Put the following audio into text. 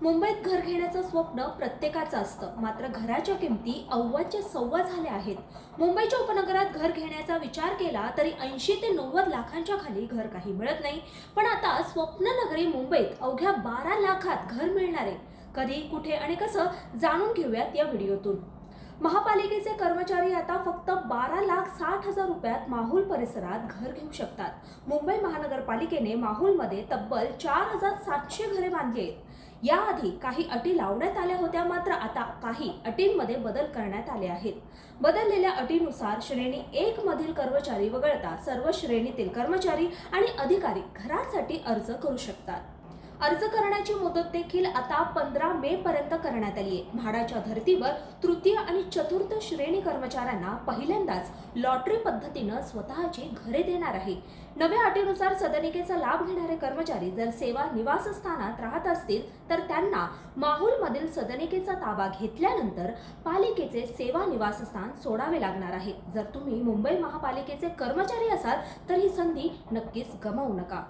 मुंबईत घर घेण्याचं स्वप्न प्रत्येकाचं असतं, मात्र घराच्या किमती अव्वाच्या सव्वा झाल्या आहेत. मुंबईच्या उपनगरात घर घेण्याचा विचार केला तरी 80 ते 90 लाखांच्या खाली घर काही मिळत नाही. पण आता स्वप्ननगरी मुंबईत अवघ्या 12 लाखात घर मिळणार आहे. कधी, कुठे आणि कसं, जाणून घेऊयात या व्हिडिओतून. महापालिकेचे कर्मचारी आता फक्त 12,60,000 रुपयात माहुल परिसरात घर घेऊ शकतात. मुंबई महानगरपालिकेने माहुलमध्ये तब्बल 4,700 घरे बांधली आहेत. याआधी काही अटी लावण्यात आल्या होत्या, मात्र आता काही अटींमध्ये बदल करण्यात आले आहेत. बदललेल्या अटीनुसार श्रेणी 1 मधील कर्मचारी वगळता सर्व श्रेणीतील कर्मचारी आणि अधिकारी घरासाठी अर्ज करू शकतात. अर्ज करण्याची मुदत देखील आता 15 मे पर्यंत करण्यात आली आहे. म्हाडाच्या धर्तीवर तृतीय आणि चतुर्थ श्रेणी कर्मचाऱ्यांना पहिल्यांदाच लॉटरी पद्धतीनं स्वतःची घरे देणार आहे. नव्या अटीनुसार सदनिकेचा लाभ घेणारे कर्मचारी जर सेवा निवासस्थानात राहत असतील तर त्यांना माहुलमधील सदनिकेचा ताबा घेतल्यानंतर पालिकेचे सेवा निवासस्थान सोडावे लागणार आहे. जर तुम्ही मुंबई महापालिकेचे कर्मचारी असाल तर ही संधी नक्कीच गमावू नका.